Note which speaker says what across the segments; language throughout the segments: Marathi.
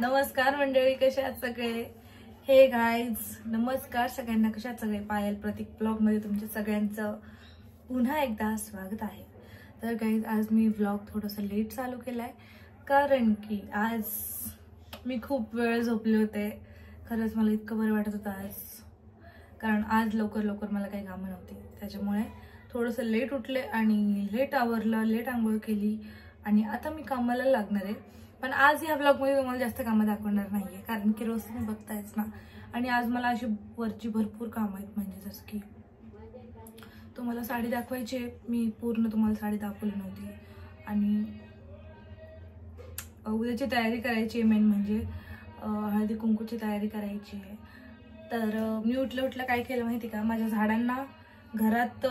Speaker 1: नमस्कार मंडळी, कशा आहात सगळे? हे गाईज, नमस्कार सगळ्यांना. कशा आहात सगळे? पायल प्रतीक ब्लॉग मध्ये तुमच्या सगळ्यांचं पुन्हा एकदा स्वागत आहे. तर गाईज, आज मी व्लॉग थोडासा लेट चालू केलाय कारण की आज मी खूप वेळ झोपले होते. खरंच मला इतकं बरं वाटत होतं आज, कारण आज लवकर मला काही कामं नव्हती. त्याच्यामुळे थोडंसं लेट उठले आणि लेट आवरलं, लेट आंघोळ केली आणि आता मी कामाला लागणार आहे. पण आज ह्या ब्लॉगमध्ये तुम्हाला जास्त कामं दाखवणार नाहीये, कारण की रोज तुम्ही बघतायच ना. आणि आज मला अशी वरची भरपूर कामं आहेत, म्हणजे जसं की तुम्हाला साडी दाखवायची आहे. मी पूर्ण तुम्हाला साडी दाखवली नव्हती. आणि उद्याची तयारी करायची आहे. मेन म्हणजे हळदी कुंकूची तयारी करायची आहे. तर मी उठल्या काय केलं माहिती का, माझ्या झाडांना घरात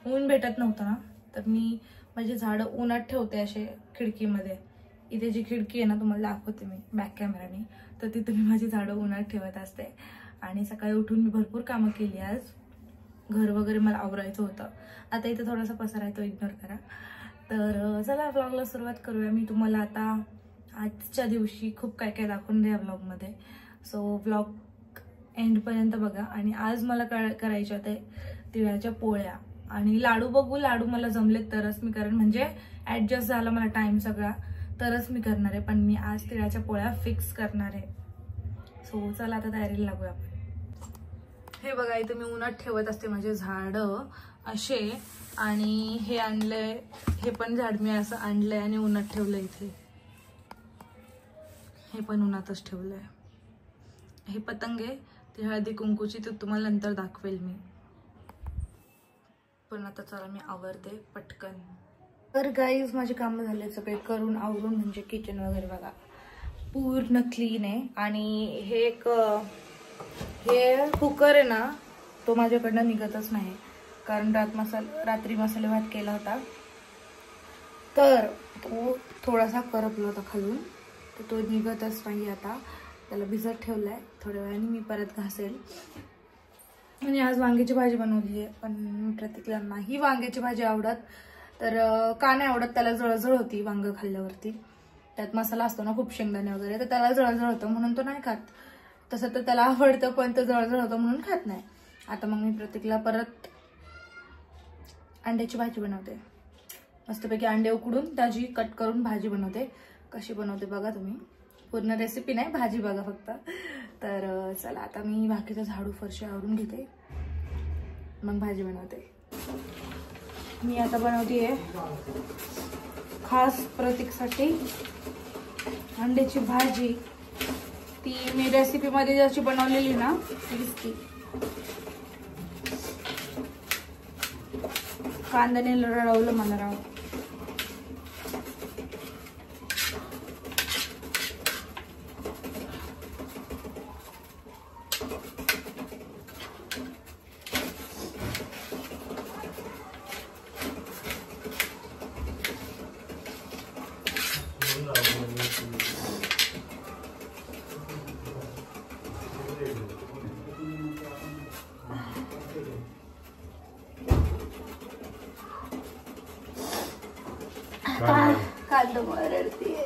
Speaker 1: ऊन भेटत नव्हतं ना, तर मी माझी झाडं उन्हात ठेवते असे खिडकीमध्ये. इथे जी खिडकी आहे ना, तुम्हाला दाखवते मी बॅक कॅमेराने. तर तिथे मी माझी झाडं उन्हात ठेवत असते. आणि सकाळी उठून मी भरपूर कामं केली. आज घर वगैरे मला आवरायचं होतं. आता इथे थोडासा पसारा आहे, तो इग्नोर करा. तर चला व्लॉगला सुरुवात करूया. मी तुम्हाला आता आजच्या दिवशी खूप काय दाखवून या व्लॉगमध्ये. सो व्लॉग एंडपर्यंत बघा. आणि आज मला करायच्या होत्या तिळाच्या पोळ्या आणि लाडू. बघू, लाडू मला जमलेत तरच मी करेन, म्हणजे ऍडजस्ट झाला मला टाइम सगळा तरच मी करणार आहे. पण मी आज तिळाच्या पोळ्या फिक्स करणार आहे. सो चला आता तयारीला लागूया आपण. हे बघा, इथे मी उन्हात ठेवत असते माझे झाडं असे. आणि हे आणलंय, हे पण झाड मी असं आणलंय आणि उन्हात ठेवलंय. इथे हे पण उन्हातच ठेवलंय. हे पतंग आहे, ती हळदी कुंकूची, ते तुम्हाला नंतर दाखवेल मी. पण आता चला मी आवरते पटकन. तर गाईज, माझे कामं झाले सगळे करून आवरून, म्हणजे किचन वगैरे बघा पूर्ण क्लीन आहे. आणि हे कुकर आहे ना, तो माझ्याकडनं निघतच नाही, कारण रात्री मसाले भात केला होता, तर तो थोडासा करपला होता खालून, तर तो निघतच नाही. आता त्याला भिजत ठेवलाय, थोड्या वेळाने मी परत घासेल. आणि आज वांग्याची भाजी बनवली आहे, पण प्रतीकला नाही वांग्याची भाजी आवडत. तर का नाही आवडत, त्याला जळजळ होती वांग खाल्ल्यावरती. त्यात मसाला असतो ना खूप, शेंगदाणे वगैरे, तर त्याला जळजळ होतं म्हणून तो नाही खात. तसं तर त्याला आवडतं, पण तो जळजळ होतं म्हणून खात नाही. आता मग मी प्रतीकला परत अंड्याची भाजी बनवते. मस्तपैकी अंडे उकडून त्याची कट करून भाजी बनवते. कशी बनवते बघा तुम्ही, पूर्ण रेसिपी नाही, भाजी बघा फक्त. तर चला आता मी बाकीचं झाडू फरशी आवरून घेते, मग भाजी बनवते. मी आता बनवतेय खास प्रतीकसाठी अंड्याची भाजी. ती मी रेसिपीमध्ये जशी बनवलेली ना, तीच ती. कांद्याने रळवलं मला राव. काल तुम्हाला रडतीये.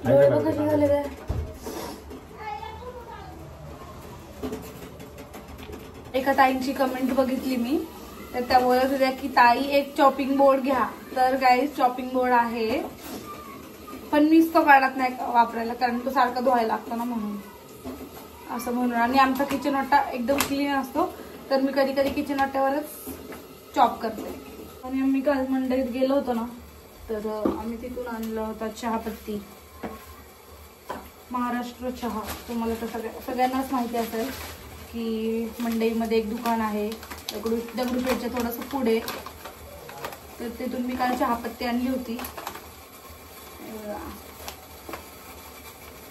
Speaker 1: डोळे बघ कसे झाले ते. एका ताईंची कमेंट बघितली मी, तर त्या बोलत होत्या की ताई एक चॉपिंग बोर्ड घ्या. तर गाईज, चॉपिंग बोर्ड आहे, पण मीच तो काढत नाही वापरायला, कारण तो सारखा धुवायला लागतो ना, म्हणून असं म्हणून. आणि आमचा किचन ओटा एकदम क्लीन असतो, तर मी कधी किचन ओट्यावरच चॉप करते. आणि आम्ही काल मंडईत गेलो होतो ना, तर आम्ही तिथून आणलं होता चहापत्ती, महाराष्ट्र चहा. तुम्हाला तर सगळ्यांनाच माहिती असेल की मंडईमध्ये एक दुकान आहे दगडूशेठच्या थोडंसं पुढे. तर तिथून मी काल चहापत्ती आणली होती,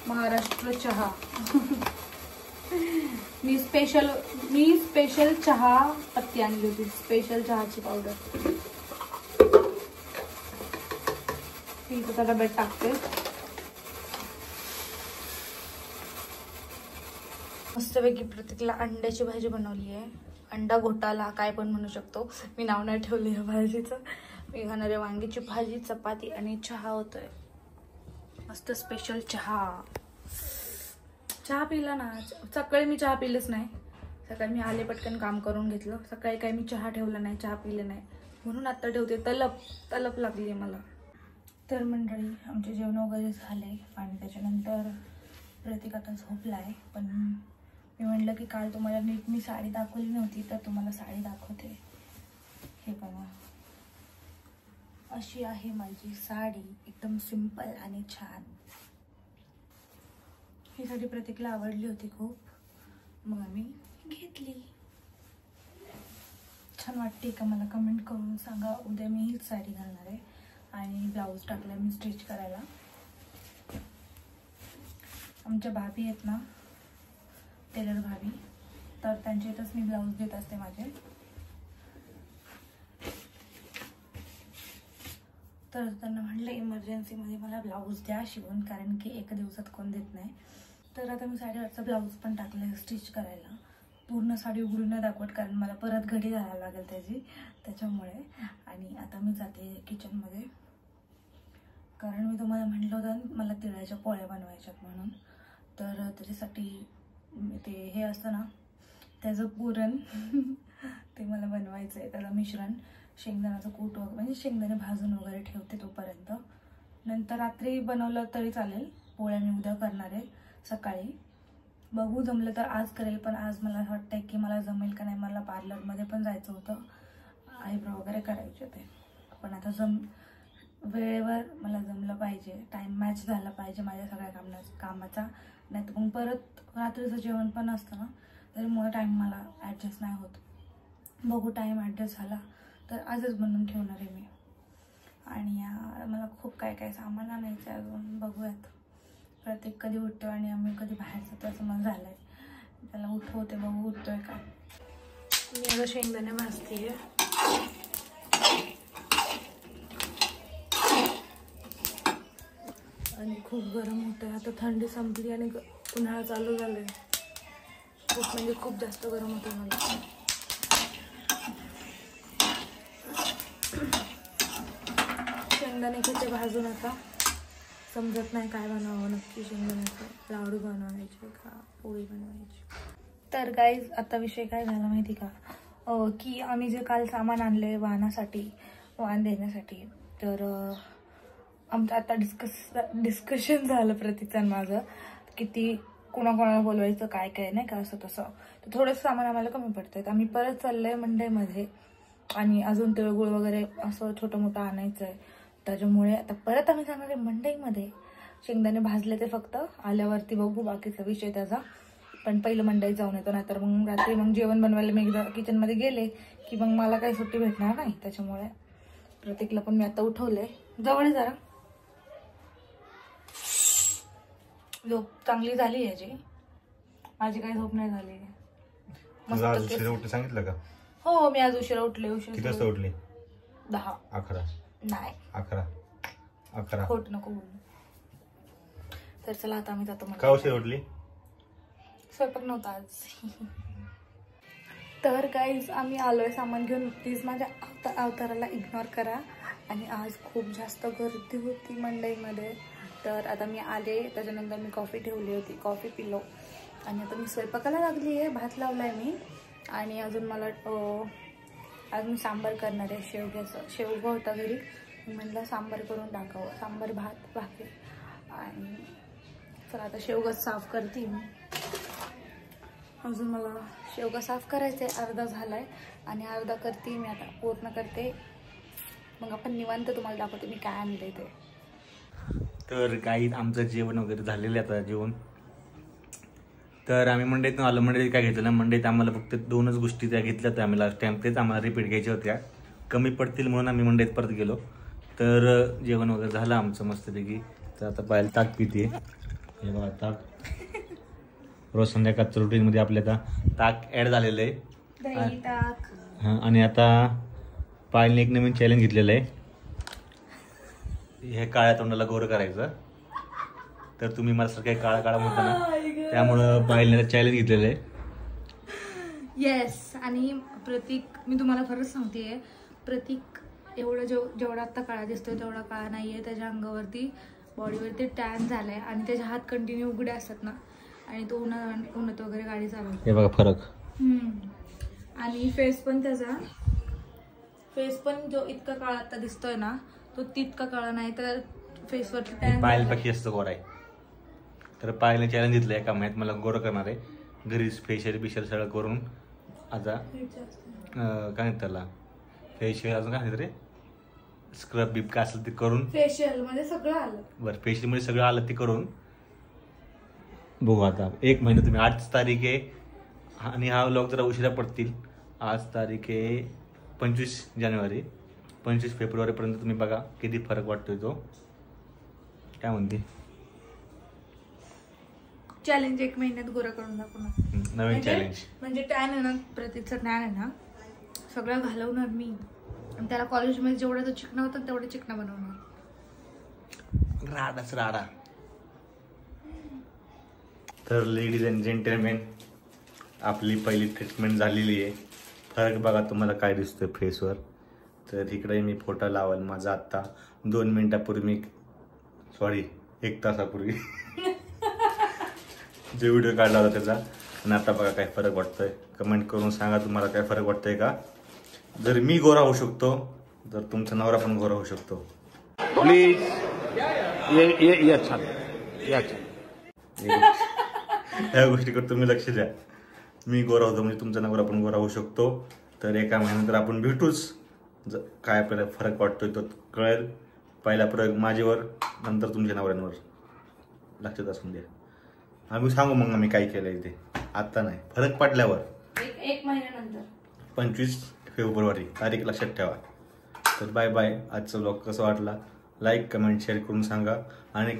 Speaker 1: महाराष्ट्र चहा. मी स्पेशल चहा पत्ती आणली होती, स्पेशल चहाची पावडर. ती तर डब्यात टाकते. मस्तपैकी प्रतीकला अंड्याची भाजी बनवली आहे अंडा घोटाला काय पण म्हणू शकतो, मी नाव नाही ठेवले या भाजीचं. मी खाणार आहे वांगीची भाजी, चपाती आणि चहा होतोय मस्त स्पेशल चहा. चहा पिला ना, सकाळी मी चहा पिलंच नाही. सकाळी मी आले पटकन काम करून घेतलं, सकाळी काही मी चहा ठेवला नाही, चहा पिले नाही, म्हणून आत्ता ठेवते. तलप लागली आहे मला. तर मंडळी आमचे जेवण वगैरे झाले आणि त्याच्यानंतर प्रतीक आता झोपला आहे. पण मी म्हटलं की काल तुम्हाला नीट मी साडी दाखवली नव्हती, तर तुम्हाला साडी दाखवते. हे बघा, अशी आहे माझी साडी, एकदम सिंपल आणि छान. ही साडी प्रतीकला आवडली होती खूप, मग आम्ही घेतली. छान वाटते का मला कमेंट करून सांगा. उद्या मी हीच साडी घालणार आहे आणि ब्लाऊज टाकला मी स्टिच करायला. आमच्या भाभी आहेत ना, टेलर भाभी, तर त्यांच्या इथंच मी ब्लाऊज देत असते माझे. तर त्यांना म्हटलं इमर्जन्सीमध्ये मला ब्लाऊज द्या शिवून, कारण की एका दिवसात कोण देत नाही. तर आता मी साडीवरचा ब्लाऊज पण टाकला आहे स्टिच करायला. पूर्ण साडी उघडून नाही दाखवत, कारण मला परत घडी घालायला लागेल त्याच्यामुळे. आणि आता मी जाते किचनमध्ये, कारण मी तुम्हाला म्हटलं होतं मला तिळाच्या पोळ्या बनवायच्यात म्हणून. तर त्याच्यासाठी ते हे असतं ना, त्याचं पुरण ते मला बनवायचं आहे. त्याचं मिश्रण, शेंगदाण्याचं कूट वगैरे, म्हणजे शेंगदाणे भाजून वगैरे ठेवते तोपर्यंत. नंतर रात्री बनवलं तरी चालेल. पोळ्या मी उद्या करणार आहे सकाळी. बघू जमलं तर आज करेल, पण आज मला असं वाटतं की मला जमेल का नाही. मला पार्लरमध्ये पण जायचं होतं, आयब्रो वगैरे करायचे होते. पण आता वेळेवर मला जमलं पाहिजे, टाईम मॅच झाला पाहिजे माझ्या सगळ्या कामाचा. नाही तर मग परत रात्रीचं जेवण पण असतं ना, त्यामुळे टाईम मला ॲडजस्ट नाही होत. बघू टाईम ॲडजस्ट झाला तर आजच बनवून ठेवणार आहे मी. आणि मला खूप काय सामान आणायचं आहे अजून, बघूयात. प्रत्येक कधी उठतो आणि आम्ही कधी बाहेर जातो असं मला झालं आहे. त्याला उठवते, बघू उठतोय का. मी आता शेंगदाणे भाजते आहे. आणि खूप गरम होतं आहे. आता थंडी संपली आणि उन्हाळा चालू झालं आहे. खूप म्हणजे खूप जास्त गरम होतं मला. शेंगदाणे घेते भाजून. आता समजत नाही काय बनवावं नक्की. शेंगदाण्याचं लाडू बनवायचे का पोळी बनवायची. तर गाईज आता विषय काय झाला माहिती का, की आम्ही जे काल सामान आणले वाण देण्यासाठी, तर आमचं आता डिस्कशन झालं प्रतीकचं माझं, किती कोणाकोणाला बोलवायचं काय नाही का असं तसं. तर थोडंसं सामान आम्हाला कमी पडतं. आम्ही परत चाललो आहे मंडईमध्ये आणि अजून तिळगुळ वगैरे असं छोटं मोठं आणायचं आहे. त्याच्यामुळे आता परत आम्ही जाणार आहे मंडईमध्ये. शेंगदाणे भाजले ते फक्त, आल्यावरती बघू बाकीचा विषय त्याचा. पण पहिलं मंडईत जाऊन येतो, नाहीतर मग रात्री मग जेवण बनवायला मी एकदा किचनमध्ये गेले की मग मला काही सुट्टी भेटणार नाही. त्याच्यामुळे प्रतीकला पण मी आता उठवलंय. जवळ जरा झोप चांगली झाली याची, माझी काही झोप नाही झाली.
Speaker 2: सांगितलं का?
Speaker 1: हो, मी आज उशिरा उठले.
Speaker 2: किती वाजता उठली?
Speaker 1: 10.
Speaker 2: 11
Speaker 1: नाही,
Speaker 2: 11
Speaker 1: खोट नको बोलू. तर चला आता आम्ही जातो.
Speaker 2: का उशिरा उठली?
Speaker 1: स्वयंपाक नव्हता आज. तर गाईज आम्ही आलोय सामान घेऊन. प्लीज माझ्या अवताराला इग्नोर करा. आणि आज खूप जास्त गर्दी होती मंडईमध्ये. तर आता मी आले, त्याच्यानंतर मी कॉफी ठेवली होती, कॉफी पिलो आणि आता मी स्वयंपाकाला लागली आहे. भात लावलाय मी आणि अजून मला आज मी सांबार करणार आहे शेवग्याचं. शेवगा होता घरी, म्हटलं सांबार करून टाकावं. सांबार, भात, भाकरी. आणि चला आता शेवगा साफ करते मी. अजून मला शेवगा साफ करायचं आहे. अर्धा झाला आहे आणि अर्धा करते मी आता, पूर्ण करते. मग आपण निवांत तुम्हाला दाखवते मी काय आणलं ते.
Speaker 2: तर काही आमचं जेवण वगैरे झालेलं आहे आता जेवण. तर आम्ही मंडईतून आलो. मंडईत काय घेतलं ना, मंडईत आम्हाला फक्त 2च गोष्टी त्या घेतल्या होत्या आम्ही लास्ट टाइम. तेच आम्हाला रिपीट घ्यायच्या होत्या, कमी पडतील म्हणून आम्ही मंडईत परत गेलो. तर जेवण वगैरे झालं आमचं मस्तपैकी. तर आता पाहायला ताक पिते. हे बघा ताक. रोज संध्याकाळच्या रुटीनमध्ये आपल्या आता ताक ॲड झालेलं आहे. हां, आणि आता पायलने एक नवीन चॅलेंज घेतलेलं आहे, हे काळ्या तोंडाला गोरं करायचं. तर तुम्ही मला सर काही काळा म्हणता ना, त्यामुळं पायलने चॅलेंज घेतलेलं आहे.
Speaker 1: येस, आणि प्रतीक, मी तुम्हाला खरंच सांगतेय, प्रतीक एवढं जेवढा आत्ता काळा दिसतोय तेवढा काळा नाहीये. त्याच्या अंगावरती बॉडीवरती टॅन झालाय आणि त्याचे हात कंटिन्यू उघडे असतात ना, आणि तो उन्हात वगैरे गाडी चालवतो.
Speaker 2: हे बघा फरक.
Speaker 1: आणि फेस पण त्याचा, फेस पण जो इतका काळा आता दिसतोय ना तो तितका काळा नाही. तर फेसवरती टॅन
Speaker 2: पायलपेक्षा जास्त गोरा आहे. तर पायलने चॅलेंज दिलं एका महिन्यात मला गोरं करणार आहे. घरीच फेशियल बिशियल सगळं करून आता काय म्हणतात त्याला, फेशियल अजून काय रे, स्क्रब बिप काय असेल ते करून,
Speaker 1: फेशियल मध्ये सगळं आलं.
Speaker 2: बरं फेशियल मध्ये सगळं आलं ते करून बघू. आता 1 महिना तुम्ही, 8 तारीख आहे आणि हा व्लॉग जरा उशिरा पडतील. आज तारीख आहे 25 जानेवारी. 25 फेब्रुवारीपर्यंत तुम्ही बघा किती फरक वाटतोय तो. काय म्हणते
Speaker 1: चॅलेंज 1 महिन्यात गोरा करून दाखवणार,
Speaker 2: नवीन चॅलेंज.
Speaker 1: म्हणजे टॅन आहे ना, प्रतीकचं टॅन आहे ना सगळं घालवणार मी, आणि त्याला कॉलेजमध्ये जेवढा तो चिकना होता तेवढा चिकना बनवणार.
Speaker 2: राडाच राडा. तर लेडीज अँड जेंटलमॅन, आपली पहिली ट्रीटमेंट झालेली आहे. फरक बघा तुम्हाला काय दिसतोय फेसवर. तर इकडे मी फोटो लावाल माझा आत्ता 2 मिनिटापूर्वी, सॉरी 1 तासापूर्वी जो व्हिडिओ काढला होता त्याचा. आणि आता बघा काय फरक वाटतोय. कमेंट करून सांगा तुम्हाला काय फरक वाटतोय का. जर मी गोरा होऊ शकतो तर तुमचा नवरा पण गोरा होऊ शकतो.
Speaker 3: प्लीज ये अच्छा
Speaker 2: या गोष्टीकडे तुम्ही लक्ष द्या. मी गोरा होतो म्हणजे तुमचा नवरा पण गोरा होऊ शकतो. तर एका महिन्यानंतर आपण भेटूच. काय आपल्याला फरक वाटतोय तो कळेल. पहिला प्रयोग माझ्यावर, नंतर तुमच्या नवऱ्यांवर. लक्षात असून द्या. आम्ही सांगू मग आम्ही काय केलंय ते. आता नाही, फरक पडल्यावर
Speaker 1: 1 महिन्यानंतर
Speaker 2: 25 फेब्रुवारी तारीख लक्षात ठेवा. तर बाय बाय. आजचा व्लॉग कसा वाटला लाईक कमेंट शेअर करून सांगा. आणि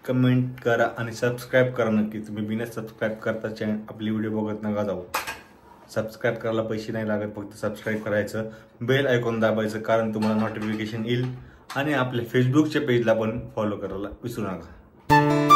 Speaker 2: कमेंट करा आणि सबस्क्राईब करा नक्की. तुम्ही बिना सबस्क्राईब करता चॅनल आपली व्हिडिओ बघत नका जाऊ. सबस्क्राईब करायला पैसे नाही लागत, फक्त सबस्क्राईब करायचं, बेल आयकॉन दाबायचं, कारण तुम्हाला नोटिफिकेशन येईल. आणि आपल्या फेसबुकच्या पेजला पण फॉलो करायला विसरू नका.